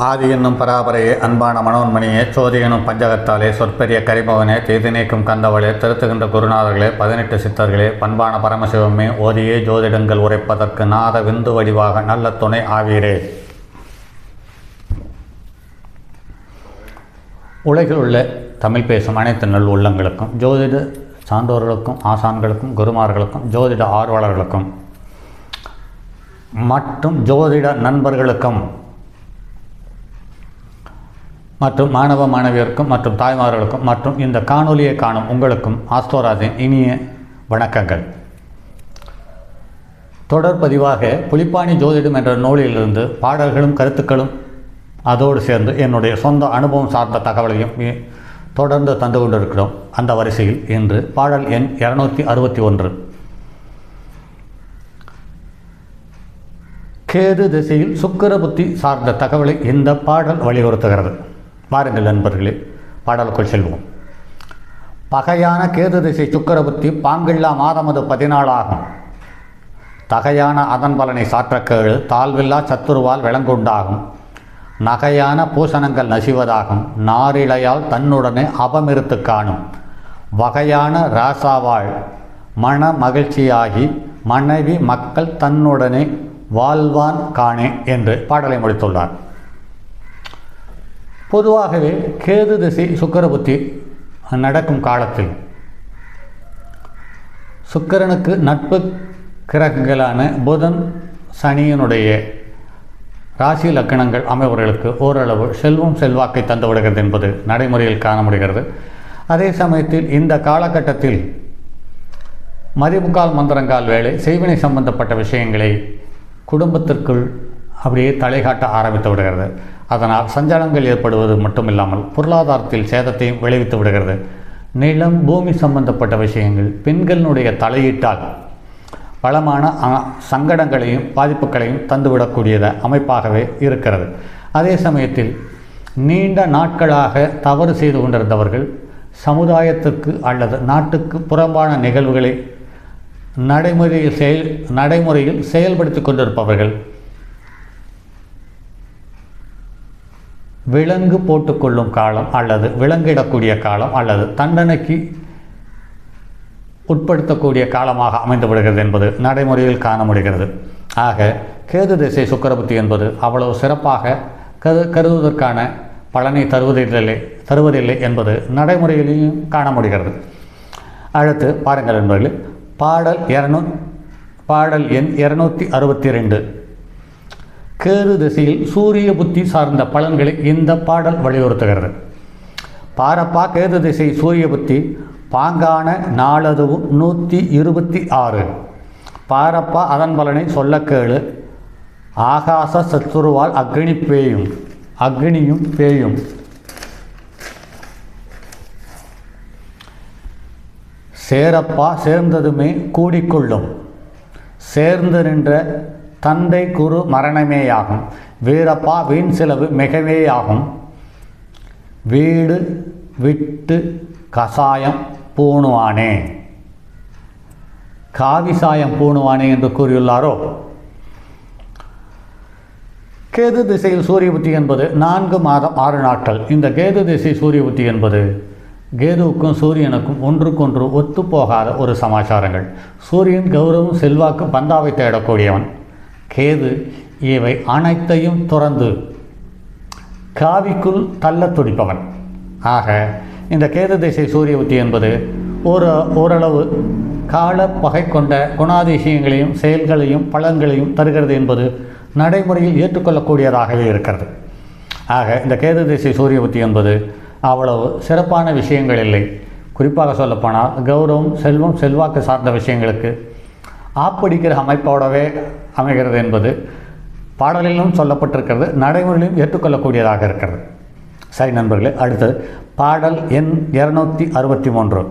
ஆதி என்னும் பராபரையே அன்பான மனோன்மணியே சோதி எனும் பஞ்சகத்தாலே சொற்பெரிய கரிமகனே செய்தி நீக்கும் கந்தவளே திருத்துகின்ற குருநாதர்களே 18 சித்தர்களே பண்பான பரமசிவமே ஓதியே ஜோதிடங்கள் உரைப்பதற்கு நாத விந்து வடிவாக நல்ல துணை ஆவீரே. உலகில் உள்ள தமிழ் பேசும் அனைத்து நல் உள்ளங்களுக்கும் ஜோதிட சான்றோர்களுக்கும் ஆசான்களுக்கும் குருமார்களுக்கும் ஜோதிட ஆர்வலர்களுக்கும் மற்றும் ஜோதிட நண்பர்களுக்கும் மற்றும் மாணவ மாணவியருக்கும் மற்றும் தாய்மார்களுக்கும் மற்றும் இந்த காணொலியை காணும் உங்களுக்கும் ஆஸ்ட்ரோராஜின் இனிய வணக்கங்கள். தொடர் பதிவாக புலிப்பாணி ஜோதிடம் என்ற நூலிலிருந்து பாடல்களும் கருத்துக்களும் அதோடு சேர்ந்து என்னுடைய சொந்த அனுபவம் சார்ந்த தகவலையும் தொடர்ந்து தந்து கொண்டிருக்கிறோம். அந்த வரிசையில் இன்று பாடல் எண் 261 கேது திசையில் சுக்கிர புத்தி சார்ந்த தகவலை இந்த பாடல் வலியுறுத்துகிறது. வாருங்கள் நண்பர்களே, பாடலுக்குள் செல்வோம். பகையான கேது திசை சுக்கிர புத்தி பாங்கில்லா மாதமது 14 ஆகும். தகையான அதன் பலனை சாற்ற கேளு தாழ்வில்லா சத்துருவால் விளங்குண்டாகும். நகையான பூசணங்கள் நசிவதாகும். நாரிழையால் தன்னுடனே அபமிருத்து காணும். வகையான ராசாவாள் மன மகிழ்ச்சியாகி மனைவி மக்கள் தன்னுடனே வாழ்வான் காணே என்று பாடலை முடித்துள்ளார். பொதுவாகவே கேது திசை சுக்கிர புத்தி நடக்கும் காலத்தில் சுக்கிரனுக்கு நட்பு கிரகங்களான புதன் சனியினுடைய ராசி லக்கணங்கள் அமைவர்களுக்கு ஓரளவு செல்வம் செல்வாக்கை தந்து விடுகிறது என்பது நடைமுறையில் காண முடிகிறது. அதே சமயத்தில் இந்த காலகட்டத்தில் மதிமுக்கால் மந்திரங்கால் வேலை செய்வினை சம்பந்தப்பட்ட விஷயங்களை குடும்பத்திற்குள் அப்படியே தலைகாட்ட ஆரம்பித்து விடுகிறது. அதனால் சஞ்சலங்கள் ஏற்படுவது மட்டுமில்லாமல் பொருளாதாரத்தில் சேதத்தையும் விளைவித்து விடுகிறது. நிலம் பூமி சம்பந்தப்பட்ட விஷயங்கள் பெண்களினுடைய தலையீட்டால் பலமான சங்கடங்களையும் பாதிப்புகளையும் தந்துவிடக்கூடியத அமைப்பாகவே இருக்கிறது. அதே சமயத்தில் நீண்ட நாட்களாக தவறு செய்து கொண்டிருந்தவர்கள் சமுதாயத்திற்கு அல்லது நாட்டுக்கு புறம்பான நிகழ்வுகளை நடைமுறையில் செயல்படுத்தி கொண்டிருப்பவர்கள் விலங்கு போட்டுக்கொள்ளும் காலம் அல்லது விலங்கிடக்கூடிய காலம் அல்லது தண்டனைக்கு உட்படுத்தக்கூடிய காலமாக அமைந்து விடுகிறது என்பது நடைமுறையில் காண முடிகிறது. ஆக கேது திசை சுக்கிரபுத்தி என்பது அவ்வளவு சிறப்பாக கருதுவதற்கான பலனை தருவதில்லை என்பது நடைமுறையிலையும் காண முடிகிறது. அடுத்து பாருங்கள் என்பதில் பாடல் எண் 262 கேது திசையில் சூரிய புத்தி சார்ந்த பலன்களை இந்த பாடல் வலியுறுத்துகிறது. பாரப்பா கேது திசை சூரிய புத்தி பாங்கான நாளதுவும் 126. பாரப்பா அதன் பலனை சொல்ல கேளு ஆகாச சத்துருவால் அக்னியும் பேயும். சேரப்பா சேர்ந்ததுமே கூடிக்கொள்ளும். சேர்ந்து நின்ற தந்தை குரு மரணமேயாகும். வீரப்பா வீண் செலவு மிகவேயாகும். வீடு விட்டு கசாயம் பூணுவானே காவிசாயம் பூணுவானே என்று கூறியுள்ளாரோ. கேது திசையில் சூரிய புத்தி என்பது 4 மாதம் 6 நாட்கள். இந்த கேது திசை சூரிய புத்தி என்பது கேதுவுக்கும் சூரியனுக்கும் ஒன்றுக்கொன்று ஒத்துப்போகாத ஒரு சமாச்சாரங்கள். சூரியன் கௌரவம் செல்வாக்கு பந்தாவை தேடக்கூடியவன். கேது இவை அனைத்தையும் துறந்து காவிக்குள் தள்ள துடிப்பவன். ஆக இந்த கேது திசை சூரிய புத்தி என்பது ஓரளவு கால பகை கொண்ட குணாதிசயங்களையும் செயல்களையும் பலன்களையும் தருகிறது என்பது நடைமுறையில் ஏற்றுக்கொள்ளக்கூடியதாகவே இருக்கிறது. ஆக இந்த கேது திசை சூரிய புத்தி என்பது அவ்வளவு சிறப்பான விஷயங்கள் இல்லை. குறிப்பாக சொல்லப்போனால் கௌரவம் செல்வம் செல்வாக்கு சார்ந்த விஷயங்களுக்கு ஆப்படிக்கிற அமைப்போடவே அமைகிறது என்பது பாடலிலும் சொல்லப்பட்டிருக்கிறது, நடைமுறையிலும் ஏற்றுக்கொள்ளக்கூடியதாக இருக்கிறது. சரி நண்பர்களே, அடுத்தது பாடல் எண் 263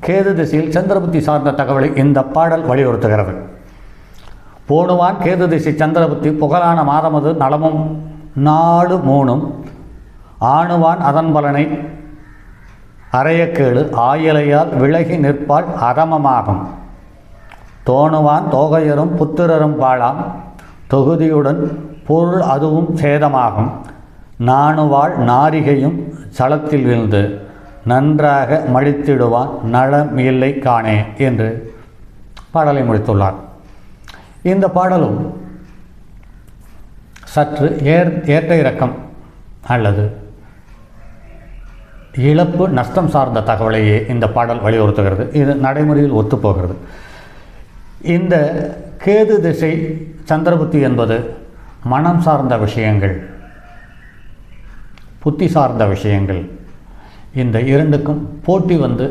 கேது திசையில் சந்திரபுத்தி சார்ந்த தகவலை இந்த பாடல் வலியுறுத்துகிறது. போனுவான் கேது திசை சந்திரபுத்தி புகழான மாதமது நலமும் 4 ஆணுவான் அதன் பலனை அறையக்கேளு ஆயிலையால் விலகி நிற்பால் அதமமாகும். தோணுவான் தோகையரும் புத்திரரும் பாழாம் தொகுதியுடன் பொருள் அதுவும் சேதமாகும். நாணுவாள் நாரிகையும் சலத்தில் வீழ்ந்து நன்றாக மடித்திடுவான் நலம் இல்லை காணே என்று பாடலை முடித்துள்ளார். இந்த பாடலும் சற்று ஏற்ற இறக்கம் அல்லது இழப்பு நஷ்டம் சார்ந்த தகவலையே இந்த பாடல் வலியுறுத்துகிறது. இது நடைமுறையில் ஒத்துப்போகிறது. இந்த கேது திசை சந்திரபுத்தி என்பது மனம் சார்ந்த விஷயங்கள், புத்தி சார்ந்த விஷயங்கள், இந்த இரண்டுக்கும் போட்டி வந்து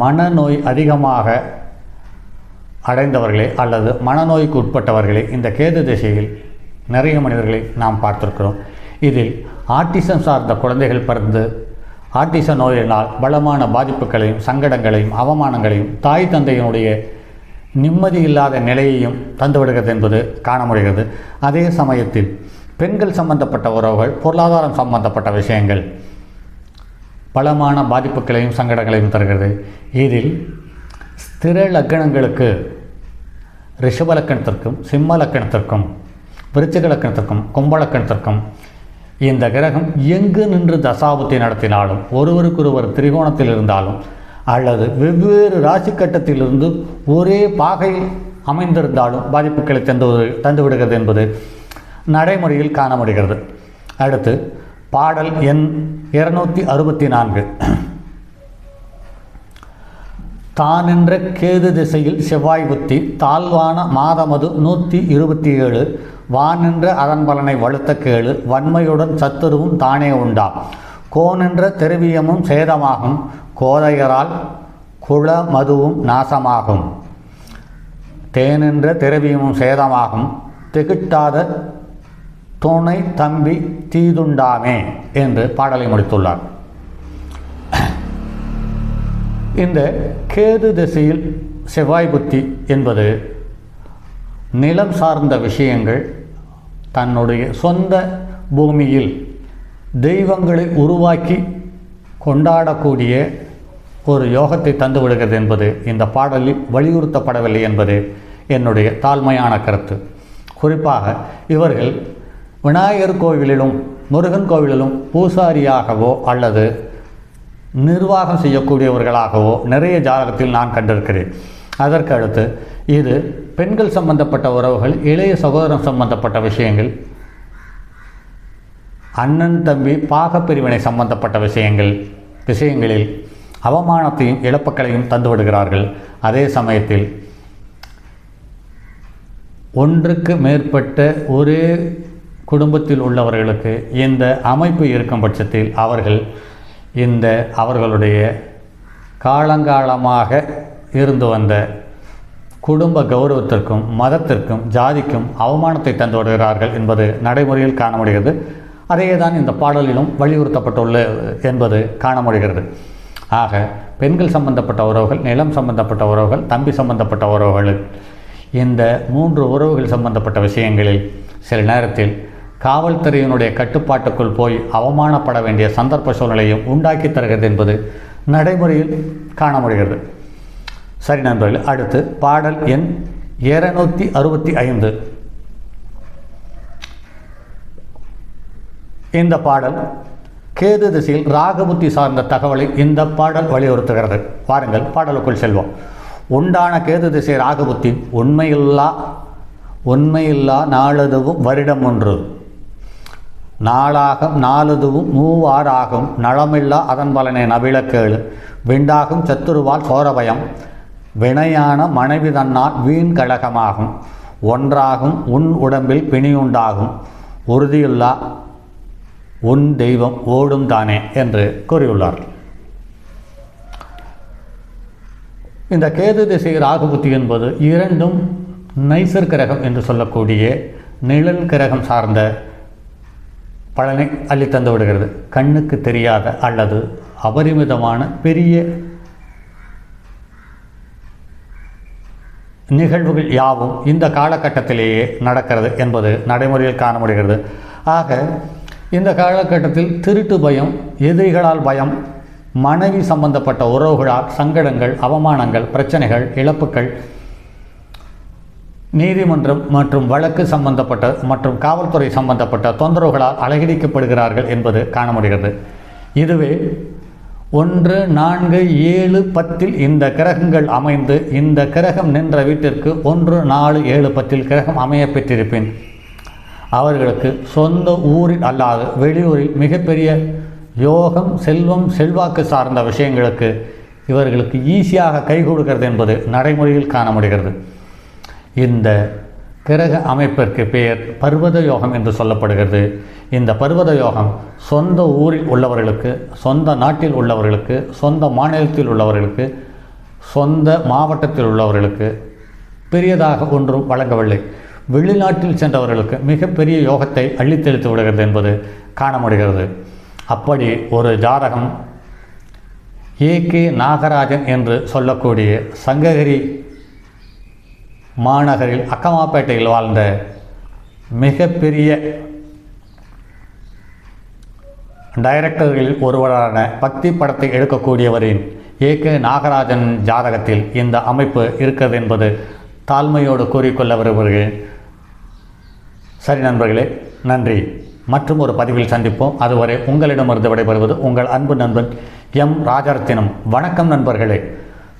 மனநோய் அதிகமாக அடைந்தவர்களே அல்லது மனநோய்க்கு உட்பட்டவர்களே இந்த கேது திசையில் நிறைய மனிதர்களை நாம் பார்த்திருக்கிறோம். இதில் ஆட்டிசம் சார்ந்த குழந்தைகள் பிறந்து ஆட்டிச நோயினால் பலமான பாதிப்புகளையும் சங்கடங்களையும் அவமானங்களையும் தாய் தந்தையினுடைய நிம்மதி இல்லாத நிலையையும் தந்துவிடுகிறது என்பது காண முடிகிறது. அதே சமயத்தில் பெண்கள் சம்பந்தப்பட்ட உறவுகள், பொருளாதாரம் சம்பந்தப்பட்ட விஷயங்கள் பலமான பாதிப்புகளையும் சங்கடங்களையும் தருகிறது. இதில் ஸ்திர லக்கணங்களுக்கு ரிஷப லக்கணத்திற்கும் சிம்ம லக்கணத்திற்கும் விருச்சிக லக்கணத்திற்கும் கும்ப லக்கணத்திற்கும் இந்த கிரகம் எங்கு நின்று தசாபுத்தி நடத்தினாலும், ஒருவருக்கொருவர் திரிகோணத்தில் இருந்தாலும் அல்லது வெவ்வேறு ராசி கட்டத்திலிருந்து ஒரே பாகையில் அமைந்திருந்தாலும் பாதிப்புகளை தந்துவிடுகிறது என்பது நடைமுறையில் காண முடிகிறது. அடுத்து பாடல் எண் 264. தானென்ற கேது திசையில் செவ்வாய் புத்தி தாழ்வான மாதமது 127 வானென்ற அதன் பலனை வலுத்த கேளு வன்மையுடன் சத்துருவும் தானே உண்டா கோனென்ற திரவியமும் சேதமாகும் கோதையரால் குள மதுவும் நாசமாகும் தேனென்ற திரவியமும் சேதமாகும் திகிட்டாத துணை தம்பி தீதுண்டாமே என்று பாடலை முடித்துள்ளார். இந்த கேது திசையில் செவ்வாய் புத்தி என்பது நிலம் சார்ந்த விஷயங்கள், தன்னுடைய சொந்த பூமியில் தெய்வங்களை உருவாக்கி கொண்டாடக்கூடிய ஒரு யோகத்தை தந்துவிடுகிறது என்பது இந்த பாடலில் வலியுறுத்தப்படவில்லை என்பது என்னுடைய தாழ்மையான கருத்து. குறிப்பாக இவர்கள் விநாயகர் கோவிலிலும் முருகன் கோவிலிலும் பூசாரியாகவோ அல்லது நிர்வாகம் செய்யக்கூடியவர்களாகவோ நிறைய ஜாதகத்தில் நான் கண்டிருக்கிறேன். அதற்கு அடுத்து இது பெண்கள் சம்பந்தப்பட்ட உறவுகள், இளைய சகோதரம் சம்பந்தப்பட்ட விஷயங்கள், அண்ணன் தம்பி பாகப்பிரிவினை சம்பந்தப்பட்ட விஷயங்களில் அவமானத்தையும் இழப்புகளையும் தந்துவிடுகிறார்கள். அதே சமயத்தில் ஒன்றுக்கு மேற்பட்ட ஒரே குடும்பத்தில் உள்ளவர்களுக்கு இந்த அமைப்பு இருக்கும் பட்சத்தில் அவர்களுடைய காலங்காலமாக இருந்து வந்த குடும்ப கௌரவத்திற்கும் மதத்திற்கும் ஜாதிக்கும் அவமானத்தை தந்து வருகிறார்கள் என்பது நடைமுறையில் காண முடிகிறது. அதே தான் இந்த பாடலிலும் வலியுறுத்தப்பட்டுள்ள என்பது காண முடிகிறது. ஆக பெண்கள் சம்பந்தப்பட்ட உறவுகள், நிலம் சம்பந்தப்பட்ட உறவுகள், தம்பி சம்பந்தப்பட்ட உறவுகள், இந்த 3 உறவுகள் சம்பந்தப்பட்ட விஷயங்களில் சில நேரத்தில் காவல்துறையினுடைய கட்டுப்பாட்டுக்குள் போய் அவமானப்பட வேண்டிய சந்தர்ப்ப சூழ்நிலையும் உண்டாக்கி தருகிறது என்பது நடைமுறையில் காண முடிகிறது. சரி நண்பர்கள், அடுத்து பாடல் எண் 265. இந்த பாடல் கேது திசையில் ராகபுத்தி சார்ந்த தகவலை இந்த பாடல் வலியுறுத்துகிறது. வாருங்கள் பாடலுக்குள் செல்வோம். உண்டான கேது திசை ராகபுத்தி உண்மையில்லா நாளதுவும் வருடம் ஒன்று நாளாகும் நாளதுவும் 3 ஆகும் நலமில்லா அதன் பலனை நவிழக்கேளு விண்டாகும் சத்துருவால் சோரபயம் வினையான மனைவி தன்னால் வீண் கழகமாகும் ஒன்றாகும் உன் உடம்பில் பிணியுண்டாகும் உறுதியுள்ளா உன் தெய்வம் ஓடும் தானே என்று கூறியுள்ளார். இந்த கேது திசை ராகுபுத்தி என்பது இரண்டும் நைசர் கிரகம் என்று சொல்லக்கூடிய நிழல் கிரகம் சார்ந்த பலனை அள்ளித்தந்து விடுகிறது. கண்ணுக்கு தெரியாத அல்லது அபரிமிதமான பெரிய நிகழ்வுகள் யாவும் இந்த காலகட்டத்திலேயே நடக்கிறது என்பது நடைமுறையில் காண முடிகிறது. ஆக இந்த காலகட்டத்தில் திருட்டு பயம், எதிரிகளால் பயம், மனைவி சம்பந்தப்பட்ட உறவுகளால் சங்கடங்கள், அவமானங்கள், பிரச்சனைகள், இழப்புகள், நீதிமன்றம் மற்றும் வழக்கு சம்பந்தப்பட்ட மற்றும் காவல்துறை சம்பந்தப்பட்ட தொந்தரவுகளால் அலகடிக்கப்படுகிறார்கள் என்பது காண முடிகிறது. இதுவே 1, 4, 7, 10 இந்த கிரகங்கள் அமைந்து இந்த கிரகம் நின்ற வீட்டிற்கு 1, 4, 7, 10 கிரகம் அமைய பெற்றிருப்பின் அவர்களுக்கு சொந்த ஊரில் அல்லாது வெளியூரில் மிகப்பெரிய யோகம், செல்வம், செல்வாக்கு சார்ந்த விஷயங்களுக்கு இவர்களுக்கு ஈஸியாக கை கொடுக்கிறது என்பது நடைமுறையில் காண முடிகிறது. இந்த கிரக அமைப்பிற்கு பெயர் பர்வத யோகம் என்று சொல்லப்படுகிறது. இந்த பர்வத யோகம் சொந்த ஊரில் உள்ளவர்களுக்கு, சொந்த நாட்டில் உள்ளவர்களுக்கு, சொந்த மாநிலத்தில் உள்ளவர்களுக்கு, சொந்த மாவட்டத்தில் உள்ளவர்களுக்கு பெரியதாக ஒன்றும் வழங்கவில்லை. வெளிநாட்டில் சென்றவர்களுக்கு மிகப்பெரிய யோகத்தை அள்ளித்தெளித்து விடுகிறது என்பது காண முடிகிறது. அப்படி ஒரு ஜாதகம் ஏ.கே. நாகராஜன் என்று சொல்லக்கூடிய சங்ககிரி மாநகரில் அக்கமாப்பேட்டையில் வாழ்ந்த மிகப்பெரிய டைரக்டர்களில் ஒருவரான பக்தி படத்தை எடுக்கக்கூடியவரின் ஏ.கே. நாகராஜன் ஜாதகத்தில் இந்த அமைப்பு இருக்கிறது என்பது தாழ்மையோடு கூறிக்கொள்ள விரும்புகிறேன். சரி நண்பர்களே, நன்றி. மற்றும் ஒரு பதிவில் சந்திப்போம். அதுவரை உங்களிடமிருந்து விடைபெறுவது உங்கள் அன்பு நண்பன் எம். ராஜரத்தினம். வணக்கம் நண்பர்களே.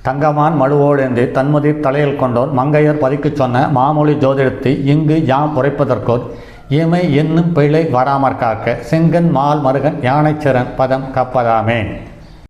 தங்கமான் மழுவோடேந்தி தன்முதிர் தலையில் கொண்டோர் மங்கையர் பதிக்குச் சொன்ன மாமொழி ஜோதிடத்தை இங்கு யாம் உரைப்பதற்கோர் இமை என்னும் பிழை வராமற் காக்க செங்கன் மால் மருகன் யானைச்சிறன் பதம் கப்பதாமே.